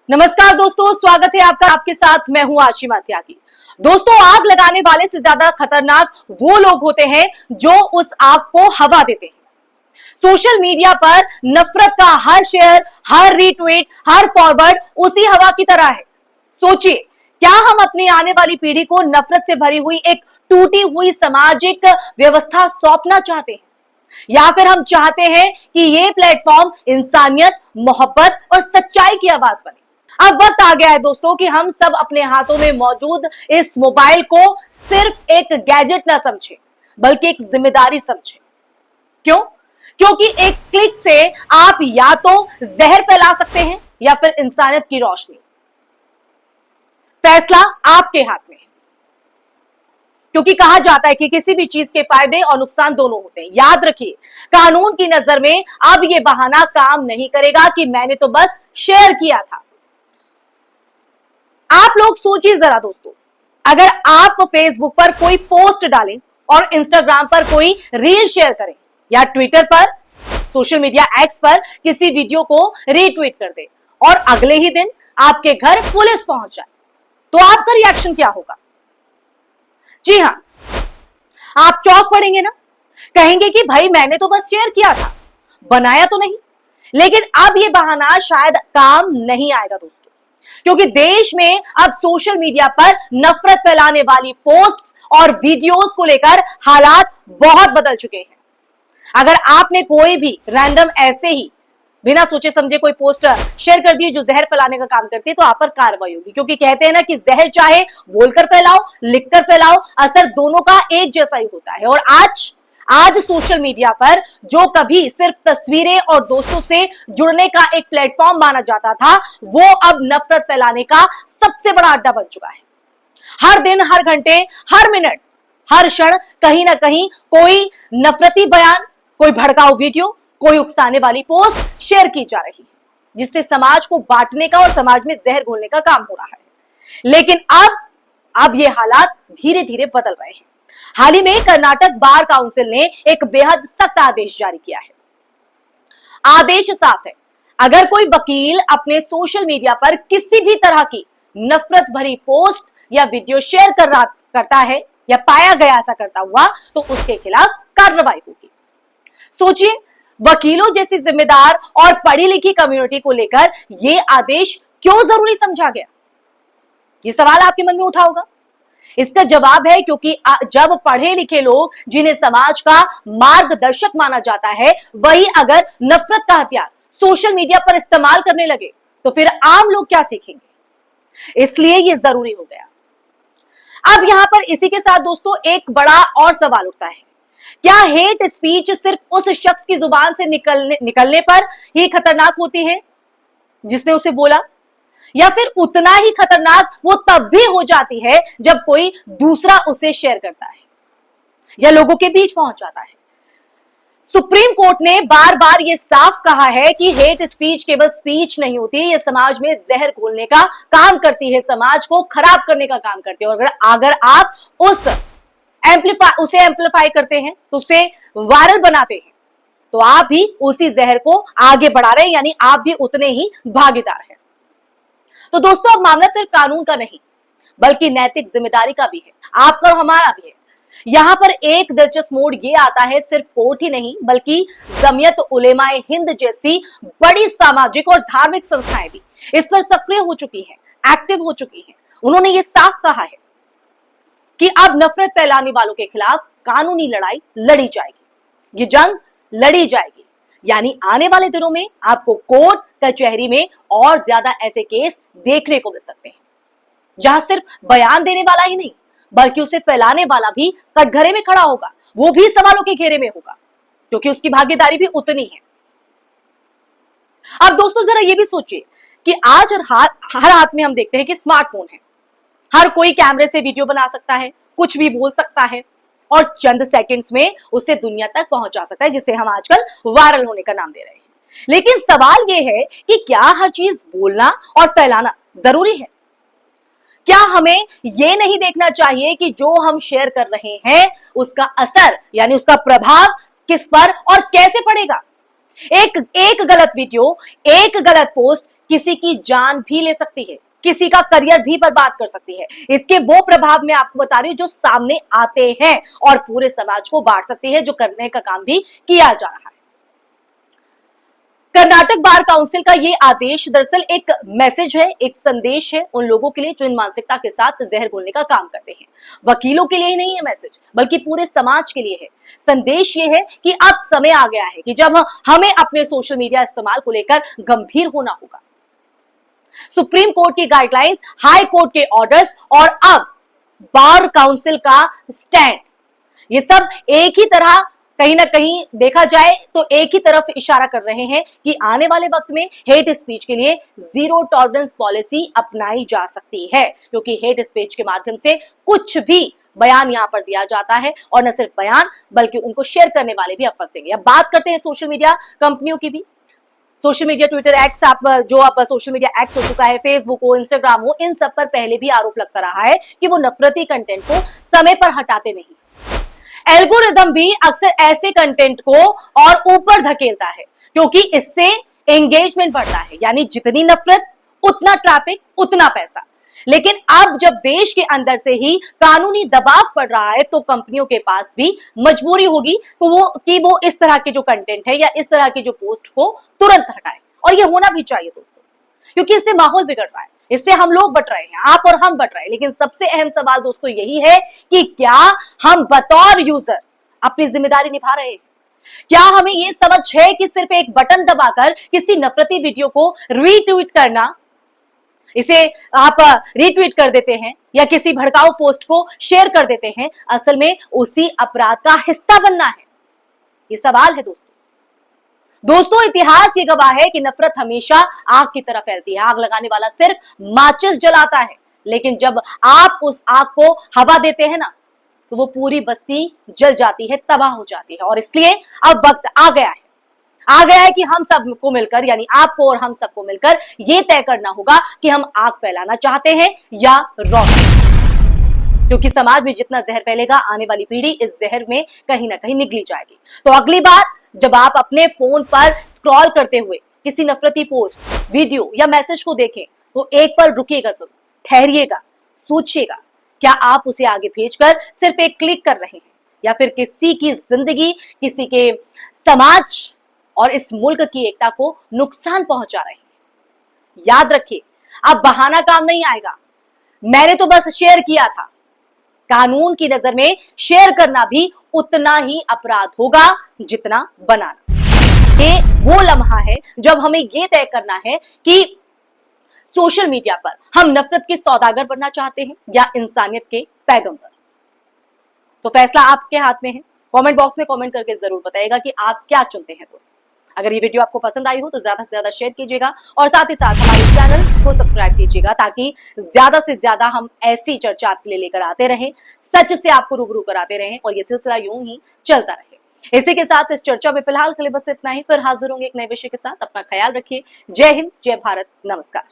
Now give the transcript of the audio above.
नमस्कार दोस्तों, स्वागत है आपका। आपके साथ मैं हूं आशिमा त्यागी। दोस्तों, आग लगाने वाले से ज्यादा खतरनाक वो लोग होते हैं जो उस आग को हवा देते हैं। सोशल मीडिया पर नफरत का हर शेयर, हर रीट्वीट, हर फॉरवर्ड उसी हवा की तरह है। सोचिए, क्या हम अपनी आने वाली पीढ़ी को नफरत से भरी हुई एक टूटी हुई सामाजिक व्यवस्था सौंपना चाहते हैं, या फिर हम चाहते हैं कि ये प्लेटफॉर्म इंसानियत, मोहब्बत और सच्चाई की आवाज बने। अब वक्त आ गया है दोस्तों कि हम सब अपने हाथों में मौजूद इस मोबाइल को सिर्फ एक गैजेट ना समझें, बल्कि एक जिम्मेदारी समझें। क्यों? क्योंकि एक क्लिक से आप या तो जहर फैला सकते हैं या फिर इंसानियत की रोशनी। फैसला आपके हाथ में है, क्योंकि कहा जाता है कि किसी भी चीज के फायदे और नुकसान दोनों होते हैं। याद रखिए, कानून की नजर में अब यह बहाना काम नहीं करेगा कि मैंने तो बस शेयर किया था। आप लोग सोचिए जरा दोस्तों, अगर आप फेसबुक पर कोई पोस्ट डालें और इंस्टाग्राम पर कोई रील शेयर करें या ट्विटर पर, सोशल मीडिया एक्स पर किसी वीडियो को रीट्वीट कर दें और अगले ही दिन आपके घर पुलिस पहुंच जाए, तो आपका रिएक्शन क्या होगा? जी हां, आप चौंक पड़ेंगे ना। कहेंगे कि भाई मैंने तो बस शेयर किया था, बनाया तो नहीं। लेकिन अब यह बहाना शायद काम नहीं आएगा दोस्तों, क्योंकि देश में अब सोशल मीडिया पर नफरत फैलाने वाली पोस्ट्स और वीडियोस को लेकर हालात बहुत बदल चुके हैं। अगर आपने कोई भी रैंडम ऐसे ही बिना सोचे समझे कोई पोस्ट शेयर कर दी जो जहर फैलाने का काम करती है, तो आप पर कार्रवाई होगी। क्योंकि कहते हैं ना कि जहर चाहे बोलकर फैलाओ, लिखकर फैलाओ, असर दोनों का एक जैसा ही होता है। और आज सोशल मीडिया पर जो कभी सिर्फ तस्वीरें और दोस्तों से जुड़ने का एक प्लेटफॉर्म माना जाता था, वो अब नफरत फैलाने का सबसे बड़ा अड्डा बन चुका है। हर दिन, हर घंटे, हर मिनट, हर क्षण कहीं ना कहीं कोई नफरती बयान, कोई भड़काऊ वीडियो, कोई उकसाने वाली पोस्ट शेयर की जा रही है, जिससे समाज को बांटने का और समाज में जहर घोलने का काम हो रहा है। लेकिन अब ये हालात धीरे धीरे बदल रहे हैं। हाल ही में कर्नाटक बार काउंसिल ने एक बेहद सख्त आदेश जारी किया है। आदेश साफ है, अगर कोई वकील अपने सोशल मीडिया पर किसी भी तरह की नफरत भरी पोस्ट या वीडियो शेयर करता है या पाया गया ऐसा करता हुआ, तो उसके खिलाफ कार्रवाई होगी। सोचिए, वकीलों जैसी जिम्मेदार और पढ़ी लिखी कम्युनिटी को लेकर यह आदेश क्यों जरूरी समझा गया? यह सवाल आपके मन में उठा होगा। इसका जवाब है क्योंकि जब पढ़े लिखे लोग, जिन्हें समाज का मार्गदर्शक माना जाता है, वही अगर नफरत का हथियार सोशल मीडिया पर इस्तेमाल करने लगे, तो फिर आम लोग क्या सीखेंगे? इसलिए यह जरूरी हो गया। अब यहां पर इसी के साथ दोस्तों एक बड़ा और सवाल उठता है, क्या हेट स्पीच सिर्फ उस शख्स की जुबान से निकलने पर ही खतरनाक होती है जिसने उसे बोला, या फिर उतना ही खतरनाक वो तब भी हो जाती है जब कोई दूसरा उसे शेयर करता है या लोगों के बीच पहुंच जाता है? सुप्रीम कोर्ट ने बार बार ये साफ कहा है कि हेट स्पीच केवल स्पीच नहीं होती, ये समाज में जहर घोलने का काम करती है, समाज को खराब करने का काम करती है। और अगर आप उसे एम्पलीफाई करते हैं, तो उसे वायरल बनाते हैं, तो आप भी उसी जहर को आगे बढ़ा रहे हैं, यानी आप भी उतने ही भागीदार हैं। तो दोस्तों, अब मामला सिर्फ कानून का नहीं, बल्कि नैतिक जिम्मेदारी का भी है, आपका और हमारा भी है। यहां पर एक दिलचस्प मोड़ ये आता है, सिर्फ कोर्ट ही नहीं, बल्कि जमीयत उलेमाए हिंद जैसी बड़ी सामाजिक और धार्मिक संस्थाएं भी इस पर सक्रिय हो चुकी हैं, एक्टिव हो चुकी हैं। उन्होंने ये साफ कहा है कि अब नफरत फैलाने वालों के खिलाफ कानूनी लड़ाई लड़ी जाएगी, ये जंग लड़ी जाएगी। यानी आने वाले दिनों में आपको कोर्ट कचहरी में और ज्यादा ऐसे केस देखने को मिल सकते हैं, जहां सिर्फ बयान देने वाला ही नहीं, बल्कि उसे फैलाने वाला भी कटघरे में खड़ा होगा, वो भी सवालों के घेरे में होगा, क्योंकि उसकी भागीदारी भी उतनी है। अब दोस्तों, जरा ये भी सोचिए कि आज हर हाथ में हम देखते हैं कि स्मार्टफोन है। हर कोई कैमरे से वीडियो बना सकता है, कुछ भी बोल सकता है और चंद सेकंड्स में उसे दुनिया तक पहुंचा सकता है, जिसे हम आजकल वायरल होने का नाम दे रहे हैं। लेकिन सवाल यह है कि क्या हर चीज बोलना और फैलाना जरूरी है? क्या हमें यह नहीं देखना चाहिए कि जो हम शेयर कर रहे हैं, उसका असर यानी उसका प्रभाव किस पर और कैसे पड़ेगा? एक गलत वीडियो, एक गलत पोस्ट किसी की जान भी ले सकती है, किसी का करियर भी बर्बाद कर सकती है। इसके वो प्रभाव मैं आपको बता रही हूं जो सामने आते हैं और पूरे समाज को बांट सकती है, जो करने का काम भी किया जा रहा है। कर्नाटक बार काउंसिल का ये आदेश दरअसल एक मैसेज है, एक संदेश है उन लोगों के लिए जो इन मानसिकता के साथ जहर घोलने का काम करते हैं। वकीलों के लिए ही नहीं है मैसेज, बल्कि पूरे समाज के लिए है। संदेश ये है कि अब समय आ गया है कि जब हमें अपने सोशल मीडिया इस्तेमाल को लेकर गंभीर होना होगा। सुप्रीम कोर्ट की गाइडलाइंस, हाई कोर्ट के ऑर्डर्स और अब बार काउंसिल का स्टैंड, ये सब एक ही तरह कहीं ना कहीं देखा जाए तो एक ही तरफ इशारा कर रहे हैं कि आने वाले वक्त में हेट स्पीच के लिए जीरो टॉलरेंस पॉलिसी अपनाई जा सकती है, क्योंकि हेट स्पीच के माध्यम से कुछ भी बयान यहां पर दिया जाता है और न सिर्फ बयान बल्कि उनको शेयर करने वाले भी अब फंसेंगे। अब बात करते हैं सोशल मीडिया कंपनियों की भी। सोशल मीडिया ट्विटर एक्स अब सोशल मीडिया एक्स हो चुका है, फेसबुक हो, इंस्टाग्राम हो, इन सब पर पहले भी आरोप लगता रहा है कि वो नफरती कंटेंट को समय पर हटाते नहीं। एल्गोरिदम भी अक्सर ऐसे कंटेंट को और ऊपर धकेलता है, क्योंकि इससे एंगेजमेंट बढ़ता है, यानी जितनी नफरत उतना ट्रैफिक उतना पैसा। लेकिन अब जब देश के अंदर से ही कानूनी दबाव पड़ रहा है तो कंपनियों के पास भी मजबूरी होगी तो वो इस तरह के जो कंटेंट है या इस तरह के जो पोस्ट को तुरंत हटाए। और ये होना भी चाहिए दोस्तों, क्योंकि इससे माहौल बिगड़ रहा है, इससे हम लोग बट रहे हैं, आप और हम बट रहे हैं। लेकिन सबसे अहम सवाल दोस्तों यही है कि क्या हम बतौर यूजर अपनी जिम्मेदारी निभा रहे हैं? क्या हमें यह समझ है कि सिर्फ एक बटन दबाकर किसी नफरती वीडियो को रीट्वीट करना, इसे आप रीट्वीट कर देते हैं या किसी भड़काऊ पोस्ट को शेयर कर देते हैं, असल में उसी अपराध का हिस्सा बनना है? ये सवाल है दोस्तों, इतिहास ये गवाह है कि नफरत हमेशा आग की तरह फैलती है। आग लगाने वाला सिर्फ माचिस जलाता है, लेकिन जब आप उस आग को हवा देते हैं ना, तो वो पूरी बस्ती जल जाती है, तबाह हो जाती है। और इसलिए अब वक्त आ गया है कि हम सबको मिलकर, यानी आपको और हम सबको मिलकर ये तय करना होगा कि हम आग फैलाना चाहते हैं या रोशनी। क्योंकि समाज में जितना जहर फैलेगा, आने वाली पीढ़ी इस जहर में कहीं ना कहीं निगली जाएगी। तो अगली बार जब आप अपने फोन पर स्क्रॉल करते हुए किसी नफरती पोस्ट, वीडियो या मैसेज को देखें तो एक पल रुकिएगा, जरूर ठहरिएगा, सोचिएगा, क्या आप उसे आगे भेजकर सिर्फ एक क्लिक कर रहे हैं या फिर किसी की जिंदगी, किसी के समाज और इस मुल्क की एकता को नुकसान पहुंचा रहे हैं? याद रखिए, अब बहाना काम नहीं आएगा। मैंने तो बस शेयर किया था। कानून की नजर में शेयर करना भी उतना ही अपराध होगा जितना बनाना। ये वो लम्हा है जब हमें ये तय करना है कि सोशल मीडिया पर हम नफरत के सौदागर बनना चाहते हैं या इंसानियत के पैगंबर। तो फैसला आपके हाथ में है। कमेंट बॉक्स में कमेंट करके जरूर बताइएगा कि आप क्या चुनते हैं दोस्तों। अगर ये वीडियो आपको पसंद आई हो तो ज्यादा से ज्यादा शेयर कीजिएगा और साथ ही साथ हमारे चैनल को सब्सक्राइब कीजिएगा, ताकि ज्यादा से ज्यादा हम ऐसी चर्चा आपके लिए लेकर आते रहें, सच से आपको रूबरू कराते रहें और ये सिलसिला यूं ही चलता रहे। इसी के साथ इस चर्चा में फिलहाल के लिए बस इतना ही। फिर हाजिर होंगे एक नए विषय के साथ। अपना ख्याल रखिए। जय हिंद, जय भारत, नमस्कार।